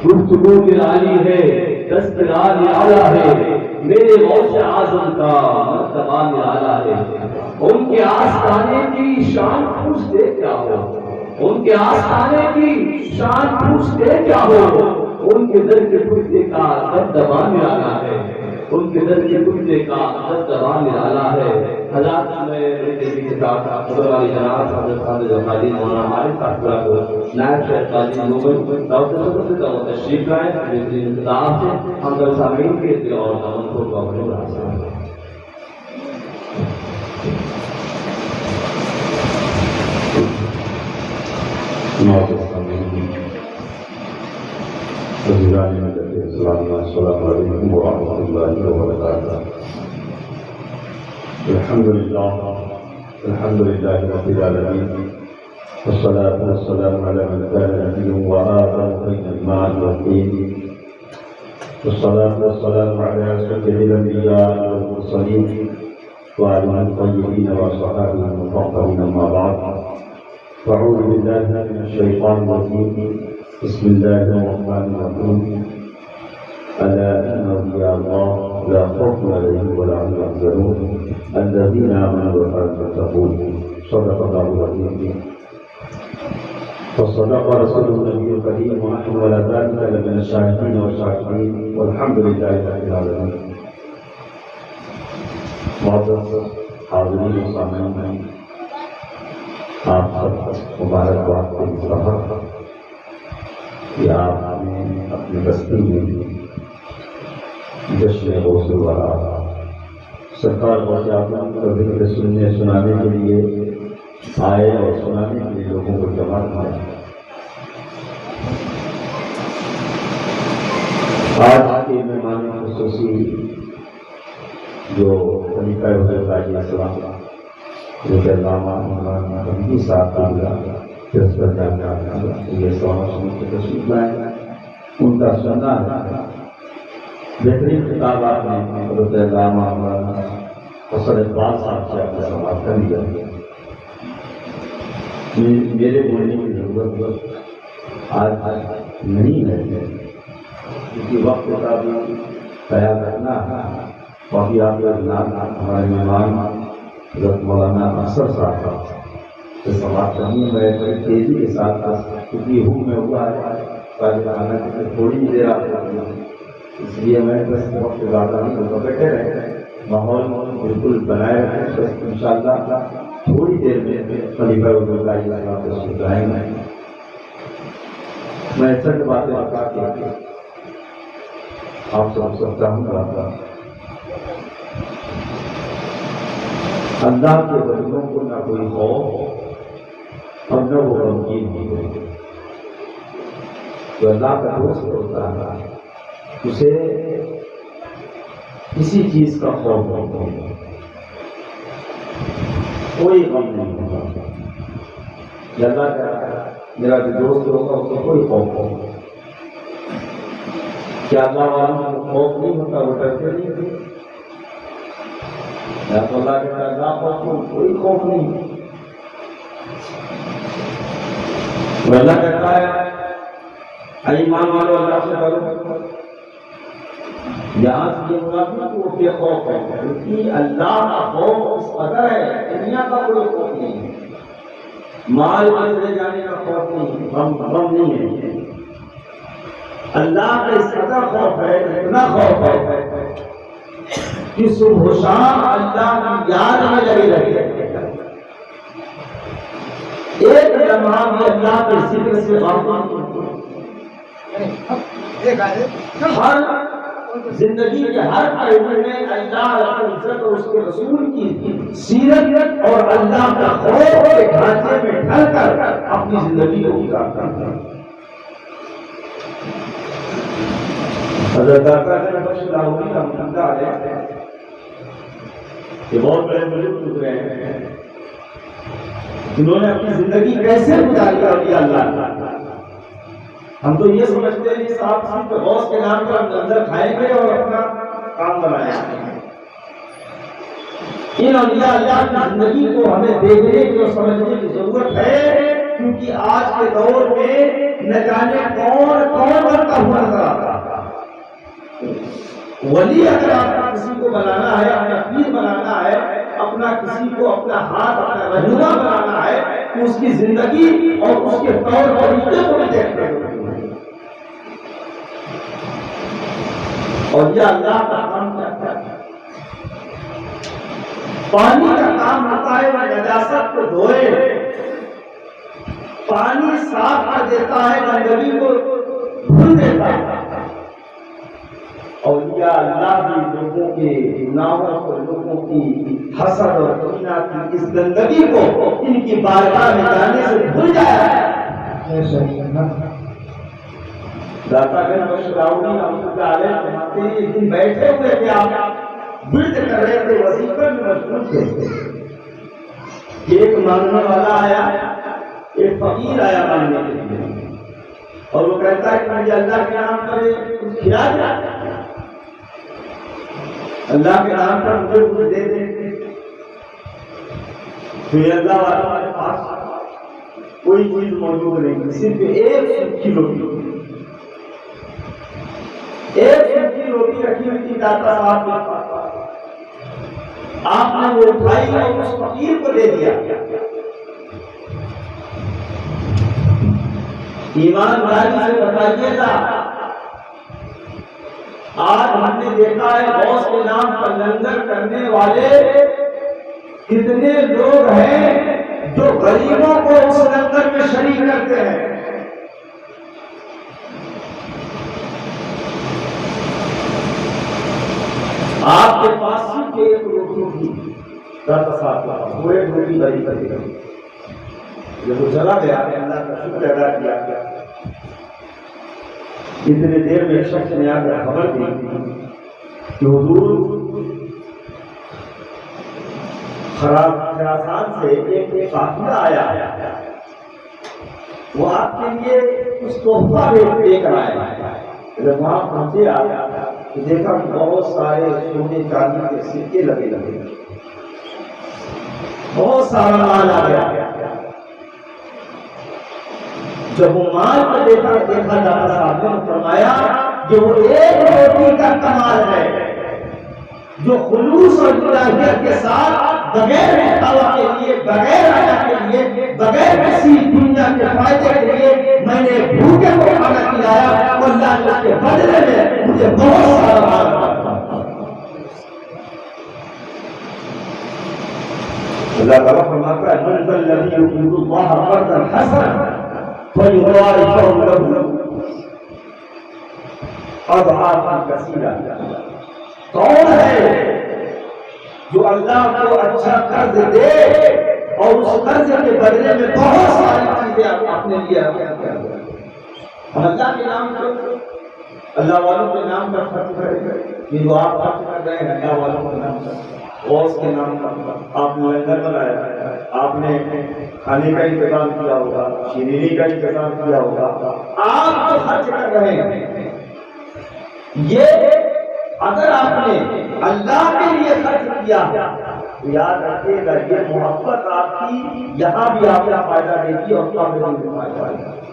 گفتگو نرالی ہے، دستگاہ نرالا ہے، میرے غوث اعظم کا مرتبہ نرالا ہے۔ ان کے آستانے کی شان پوچھتے کیا ہو، ان کے آستانے کی شان پوچھتے کیا ہو، ان کے در کے پردے کا دبدبا نرالا ہے، ان کے در کے پردے کا دبدبا نرالا ہے۔ حضرات میں میرے کتاب خبر والی جناب حضرت خالد قادری مولانا عارف صاحب کو نائب شیخ قاضی نوبل دعوت سے تشریف لائے، بہترین انتظام سے ہم سب سامعین کے دل اور دامن کو قبول حاصل ہے۔ السلام علیکم ورحمۃ اللہ وبرکاتہ۔ الحمد للہ رب العالمین، والصلاة والسلام على من كان نبيا وآدم بين الماء والطين، والصلاة والسلام على أشرف الأنبياء والمرسلين وعلى الطيبين وصحابه المطهرين، أما بعد، فأعوذ بالله من الشيطان الرجيم، بسم الله الرحمن الرحيم، ألا إن أولياء الله لا خوف عليهم ولا هم يحزنون الذين آمنوا وكانوا يتقون، صدق الله العظيم وصدق رسوله النبي الكريم، ونحن على ذلك لمن الشاهدين والشاكرين، والحمد لله رب العالمين۔ معزز حاضرین و سامعین، آپ سب مبارکباد کے مستحق کہ آپ نے اپنی بستی میں جشن غوث الورا سرکار غوث اعظم کا ذکر سننے سنانے کے لیے آئے اور سنانے کے لیے لوگوں کو جمع کیا۔ آج کے مہمان خصوصی جو خلیفہ حضرت علیہ السلام حضرت علامہ مولانا حمیدی صاحب کا یہ سوال کے تشریف لائے، ان کا سننا ہے۔ بہترین خطابات میں حضرت علامہ مولانا حسن اقبال صاحب سے اپنا سوال کر لیا۔ میرے بولنے کی ضرورت آج نہیں ہے، کیونکہ وقت کا بھی خیال رکھنا ہے۔ باقی آپ کا نام ہمارے مہمان حضرت مولانا افسر صاحب سے سوال کرنی ہے۔ میں بڑی تیزی کے ساتھ کیونکہ ہوں میں ہوا ہے تھوڑی دیر آپ اس لیے میں بس وقت زیادہ نہیں ہوگا، بیٹھے رہے ماحول بالکل بنائے رکھیں، بس انشاءاللہ تھوڑی دیر میں خلیفہ حضور کا یہ سلام تشریف لائیں گے۔ میں چند باتیں بتا کے آپ سب چاہوں گا، اللہ کے بندوں کو نہ کوئی خوف اور نہ وہ غمگین ہوئے۔ جو اللہ کا دوست ہوتا ہے اسے کسی چیز کا خوف نہیں ہوگا، کوئی غم نہیں ہوگا۔ اللہ کا میرا جو دوست ہوگا اس کو کوئی خوف ہوگا۔ کیا اللہ والوں کو خوف نہیں ہوتا؟ وہ ڈرتے نہیں تھے؟ یا تو اللہ کے اللہ خوف کوئی خوف نہیں۔ اللہ کہتا ہے ایمان والو اللہ سے ڈرو، یہاں سے یہ منافق کو بے خوف ہے، کیونکہ اللہ کا خوف اس قدر ہے، دنیا کا کوئی خوف نہیں ہے، مال چلے جانے کا خوف نہیں، غم نہیں ہے۔ اللہ کا اس قدر خوف ہے، اتنا خوف ہے کہ صبح و شام اللہ کی یاد میں لگے رہے، ایک لمحہ بھی اللہ کے ذکر سے غافل نہیں۔ ہر زندگی کے ہر پہلو میں اللہ رب العزت اور اس کے رسول کی سیرت اور اللہ کا خوف کے ڈھانچے میں ڈھل کر اپنی زندگی کو گزارتا ہے۔ حضرت بخش لاہوری کا منتہ ہے کہ بہت بڑے بزرگ گزرے ہیں جنہوں نے اپنی زندگی کیسے گزاری اولیاء اللہ۔ ہم تو یہ سمجھتے ہیں کہ صاحب صرف غوث کے نام پر اندر کھائیں گے اور اپنا کام بنائیں گے۔ ان اولیاء اللہ کی زندگی کو ہمیں دیکھنے کی اور سمجھنے کی ضرورت ہے، کیونکہ آج کے دور میں نہ جانے کون کون بنتا ہوا ولی اگر آپ کو کسی کو بنانا ہے، اپنا پیر بنانا ہے، اپنا کسی کو اپنا ہاتھ، اپنا رہنما بنانا ہے، تو اس کی زندگی اور اس کے طور طریقے کو بھی دیکھتے ہیں۔ اور یہ اللہ کا کام کرتا ہے۔ پانی کا کام ہوتا ہے وہ نجاست کو دھوئے، پانی صاف کر دیتا ہے، گندگی کو دھل دیتا ہے۔ اور یا اللہ بھی لوگوں کے گناہوں کو، لوگوں کی حسد اور کینہ کی اس گندگی کو ان کی بارگاہ میں جانے سے دھل جایا ہے۔ داتا گنج بخشراوی رحمۃ اللہ علیہ فرماتے ہیں ایک دن بیٹھے ہوئے تھے آپ، ورد کر رہے تھے، وظیفے میں مشغول تھے، ایک مانگنے والا آیا، ایک فقیر آیا مانگنے کے لیے، اور وہ کہتا ہے کہ مجھے اللہ کے نام پر کچھ کھلا دیا، اللہ کے نام پر مجھے کچھ دے دے۔ تو اللہ والوں کے پاس کوئی چیز موجود نہیں، صرف ایک سوکھی روٹی، ایک سوکھی روٹی رکھی ہوئی تھی داتا صاحب کے پاس، آپ نے وہ اٹھائی اور اس فقیر کو دے دیا۔ ایمانداری سے بتائیے گا، آج ہم نے دیکھا ہے غوث کے نام پر لنگر کرنے والے کتنے لوگ ہیں جو غریبوں کو اس لنگر میں شریک کرتے ہیں۔ آپ کے پاس صرف ایک روٹی تھی، داتا صاحب وہ ایک روٹی بری کر دی، جب وہ چلا گیا اللہ کا شکر ادا کیا۔ اتنے دیر میں ایک شخص نے آ کر خبر دی کہ حضور خراسان سے ایک قافلہ آیا، وہ آپ کے لیے کچھ تحفہ لے کر آیا۔ جب وہاں پہنچے آیا تو دیکھا بہت سارے سونے چاندی کے سکے لگے، بہت سارا مال آ گیا۔ جب وہ مال کو دیکھا داتا صاحب نے فرمایا کہ وہ ایک روٹی کا کمال ہے جو خلوص اور الہیت کے ساتھ بغیر دعویٰ کے لیے، بغیر آیا کے لیے، بغیر کسی دنیا کے فائدے کے لیے میں نے بھوکے کو کھانا کھلایا، اور اللہ نے اس کے بدلے میں مجھے بہت سارا مال دیا۔ اللہ تعالیٰ فرماتا ہے من ذا الذی یقرض اللہ قرضا حسنا فیضاعفہ لہ اضعافا کثیرہ۔ کون ہے جو اللہ کو اچھا قرض دے اور اس قرض کے بدلے میں بہت ساری چیزیں اپنے لیے ہم اللہ کے نام پر، اللہ والوں کے نام پر خرچ کریں، یہ جو آپ خرچ کر رہے ہیں اللہ والوں کے نام پر، غوث کے نام پر، آپ نے لنگر بنایا، آپ نے کھانے کا انتظام کیا ہوگا، شیرینی کا انتظام کیا ہوگا، آپ جو خرچ کر رہے ہیں، یہ اگر آپ نے اللہ کے لیے خرچ کیا تو یاد رکھیے گا یہ محبت آپ کی یہاں بھی آپ کا فائدہ دیتی اور قبر میں بھی فائدہ دیتی۔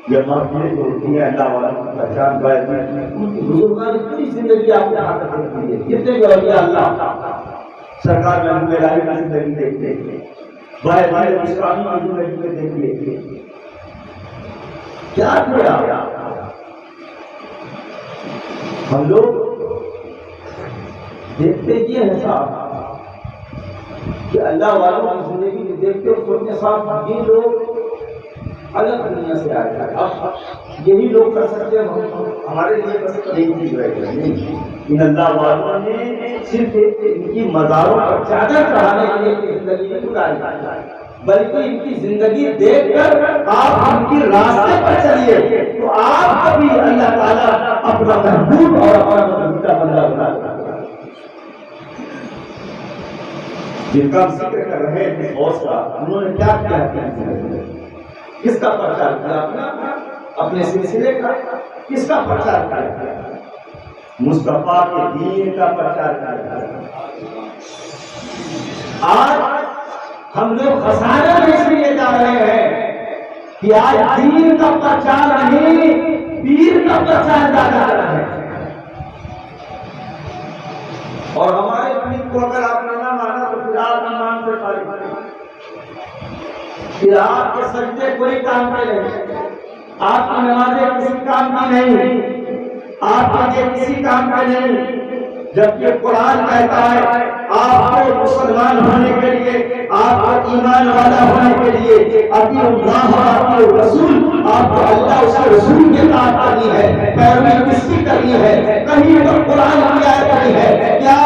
یہ محفلیں جو ہوتی ہیں اللہ والوں کی پہچان بزرگان پوری زندگی آپ کو یہاں تک دیکھتی ہے، جتنے بھی اولیاء اللہ سرکار محبوب الہی کی زندگی دیکھتے ہیں، بھائی بھائی اسلامی کی زندگی میں دیکھیے کیا کیا۔ ہم لوگ دیکھتے یہ ہے صاحب کہ اللہ والوں کی زندگی میں دیکھتے اور سوچتے صاحب یہ لوگ الگ دنیا سے آئے ہیں، اب یہی لوگ کر سکتے ہیں، ہمارے لیے بس ایک چیز رہ گئی نہیں۔ ان اللہ والوں نے صرف ان کی مزاروں پر چادر چڑھانے کے لیے زندگی میں گزاری، بلکہ ان کی زندگی دیکھ کر آپ ان کی راستے پر چلیے تو آپ کو بھی اللہ تعالیٰ اپنا محبوب اور اپنا پسندیدہ بندہ بنا دے۔ جن کا ذکر کر رہے ہیں غوث کا، انہوں نے کیا کیا، کس کا پرچار کیا، اپنے سلسلے کا، کس کا پرچار کیا، مصطفیٰ کے دین کا پرچار کیا۔ آج ہم لوگ خسارے میں اس لیے جا رہے ہیں کہ آج دین کا پرچار نہیں پیر کا بچہ زیادہ ہے. اور ہمارے پیر کو اگر آپ نے نہ مانا تو پھر آپ ایمان سے خارج ہیں. پھر آپ کے سجدے کوئی کام کے نہیں، آپ کی نمازیں کسی کام کی نہیں، آپ کے کسی کام کا نہیں. جبکہ قرآن کہتا ہے آپ کو مسلمان ہونے کے لیے، آپ کو ایمان والا ہونے کے لیے اطیعوا اللہ و اطیعوا الرسول، آپ کو اللہ اس کے رسول کی اطاعت کرنی ہے. پیروی کس کی کرنی ہے؟ کہیں پر قرآن کی آیت نہیں ہے کیا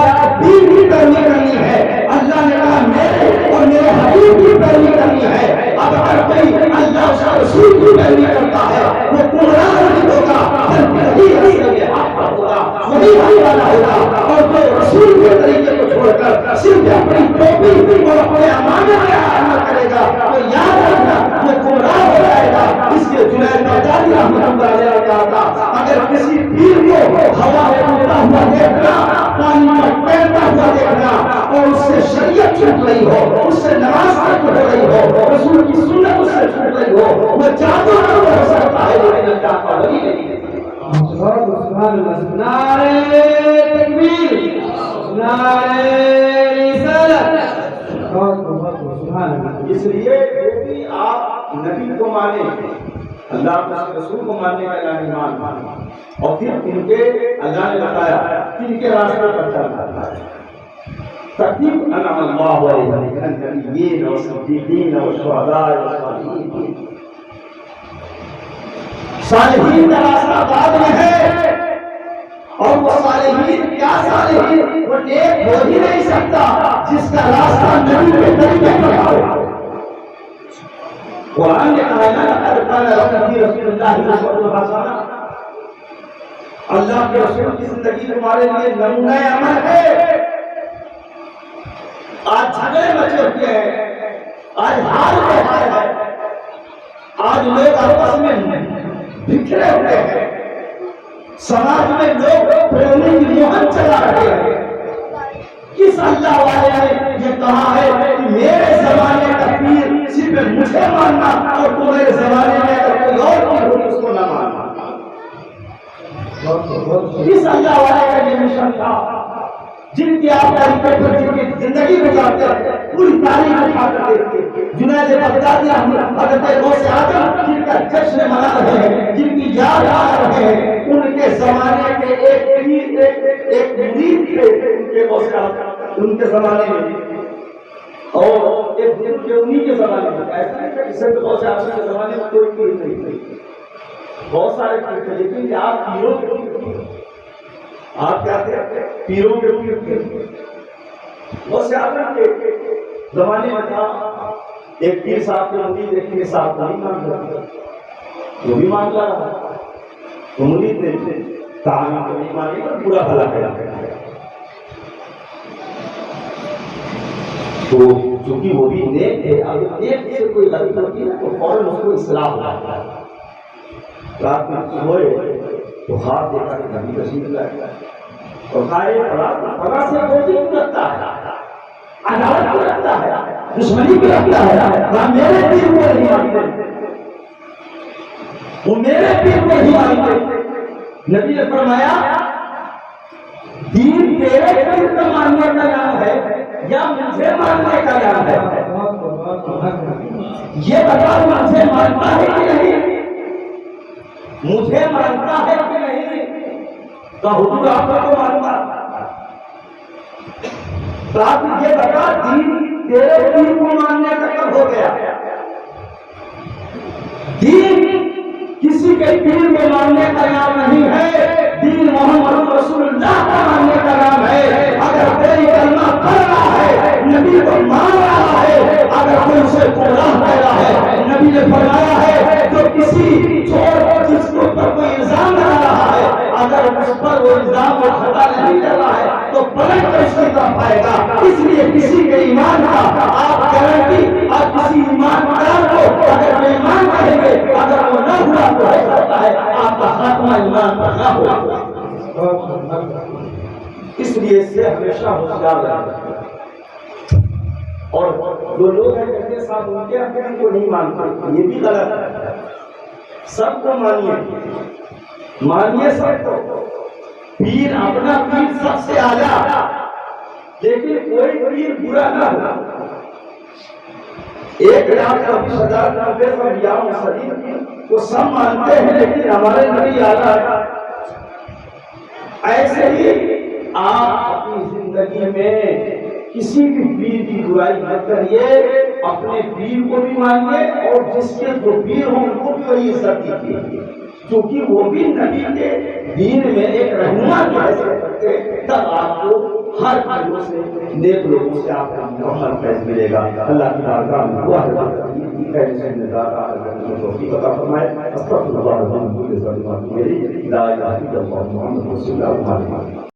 دین کی پیروی کرنی ہے. اللہ نے کہا میرے اور میرے حبیب کی پیروی کرنی ہے. اب اگر کوئی اللہ اس کے رسول کی پیروی کرتا ہے وہ گمراہ نہیں ہوگا، بلکہ وہی حق ہوگا، وہی حق والا ہوگا. اور جو رسول کے طریقے کو چھوڑ کر صرف اپنی ٹوپی اور اپنے امانت کا عمل کرے گا تو یاد رکھنا وہ گمراہ ہو جائے گا. اس کے جنید بغدادی رحمۃ اللہ علیہ نے کہا تھا اگر کسی پیر کو ہوا میں اڑتا ہوا دیکھنا، پانی میں تیرتا ہوا دیکھنا اور اس سے شریعت چھوٹ رہی ہو، اس سے نماز ترک ہو رہی ہو، رسول کی سنت اس سے چھوٹ رہی ہو، وہ جادوگر ہو سکتا ہے لیکن اللہ کا ولی نہیں. نعرہ تکبیر، نعرہ رسالت. اس لیے جو بھی آپ نبی کو مانیں، اللہ کے رسول کو ماننے کا یعنی ایمان، اور پھر ان کے اللہ نے بتایا کہ ان کے راستے پر چلنا ہے. ترتیب انعم اللہ علیہ النبیین والصدیقین والشہداء والصالحین. صالحین کا راستہ بعد میں ہے، اور وہ صالحین کیا صالحین؟ وہ نیک ہو ہی نہیں سکتا جس کا راستہ نبی کے طریقے پر ہو. قرآن نے کہا نا لقد کان لکم فی رسول اللہ اسوۃ حسنہ، اللہ کے رسول کی زندگی تمہارے لیے نمونہ عمل ہے. آج جھگڑے مچے ہوئے ہیں، آج حال پہ حال ہے، آج لوگ آپس میں بکھرے ہوئے ہیں، سماج میں لوگ پھیلنے کی مہم چلا رہے ہیں. کس اللہ والے نے یہ کہا ہے کہ میرے زمانے کا پیر صرف مجھے ماننا اور تمہارے زمانے میں اگر کوئی اور پیر ہو اس کو نہ ماننا؟ کس اللہ والے کا یہ مشن تھا؟ جن کی آپ طریقے پر جن کی زندگی گزارتے ہیں پوری تاریخ اٹھا کر دیکھتے. جنید بغدادی حضرت غوث اعظم جن کا جشن منا رہے ہیں، جن کی یاد آ رہے ہیں، ان کے زمانے کے ایک مرید تھے ان کے غوث اعظم ان کے زمانے میں، اور ایک دن کے انہی کے زمانے میں. ایسا ہے کہ اسے غوث اعظم کے زمانے میں کوئی پیر نہیں تھے، بہت سارے پیر تھے، لیکن آپ پیروں کے پیر، آپ کیا تھے؟ پیروں کے پیر تھے. غوث اعظم کے زمانے میں تھا ایک پیر صاحب کے مرید ایک پیر صاحب کو نہیں مان رہا، جو بھی مان رہا تو مرید نے کہا کہ نہیں مانے گا پورا بھلا کرا. تو چونکہ وہ بھی نیک تھے، اب نیک سے کوئی غلطی ہوتی ہے تو فوراً اس کو اصلاح ہوتا ہے. رات میں سوئے تو خواب دیکھا کہ نبی تشریف لائے اور کھائے فلاں سے دوستی کیوں رکھتا ہے، عداوت کیوں رکھتا ہے، دشمنی کیوں رکھتا ہے؟ وہ میرے پیر کو نہیں مانتے، وہ میرے پیر کو نہیں مانتے. نبی نے فرمایا دین تیرے پیر کو ماننے کا نام ہے یا مجھے ماننے کا نام ہے؟ یہ بتا مجھے مانتا ہے کہ نہیں، مجھے مانتا ہے کہ نہیں؟ تو حضور آپ کو مانتا. تو آپ یہ بتا دین تیرے پیر کو ماننے کا کب ہو گیا؟ دین کسی کے پیر کو ماننے کا نام نہیں ہے، دین محمد رسول اللہ کا ماننے کا نام ہے. اگر کوئی کلمہ پڑھ رہا ہے نبی کو مان رہا ہے، اگر کوئی اسے گمراہ کہہ رہا ہے نبی نے فرمایا ہے جو کسی چور جس کے اوپر کوئی الزام لگا رہا ہے اگر اس پر وہ الزام کو کھڑا نہیں کر رہا ہے تو پلٹ کر اس کی طرف آئے گا. اس لیے کسی کے ایمان کا آپ گارنٹی اور کسی ایماندار کو اگر وہ ایمان کہیں گے اگر وہ نہ ہوا تو ہو سکتا ہے آپ کا خاتمہ ایمان پر نہ ہو. اس لیے اس سے ہمیشہ ہوشیار رہنا. اور جو لوگ ہیں کہتے صاحب ان کے اپنے کو نہیں مانتے، یہ بھی غلط ہے. سب کو مانیے مانیے سب کو پیر اپنا پیر سب سے اعلیٰ، لیکن کوئی پیر برا نہ ہو۔ 1,20,000 انبیاء مرسلین کو سب مانتے ہیں، لیکن ہمارے نبی اعلیٰ ہے۔ ایسے ہی آپ اپنی زندگی میں کسی بھی پیر کی برائی مت کریے، اپنے پیر کو بھی مانیے اور جس کے جو پیر ہوں ان کو بھی وہی عزت دیجیے، کیونکہ وہ بھی نبی کے دین میں ایک رہنما کی حیثیت رکھتے ہیں۔ تب آپ کو ہر پیروں سے، نیک لوگوں سے آپ کا مکمل فیض ملے گا۔ اللہ کی بارگاہ میں دعا ہے۔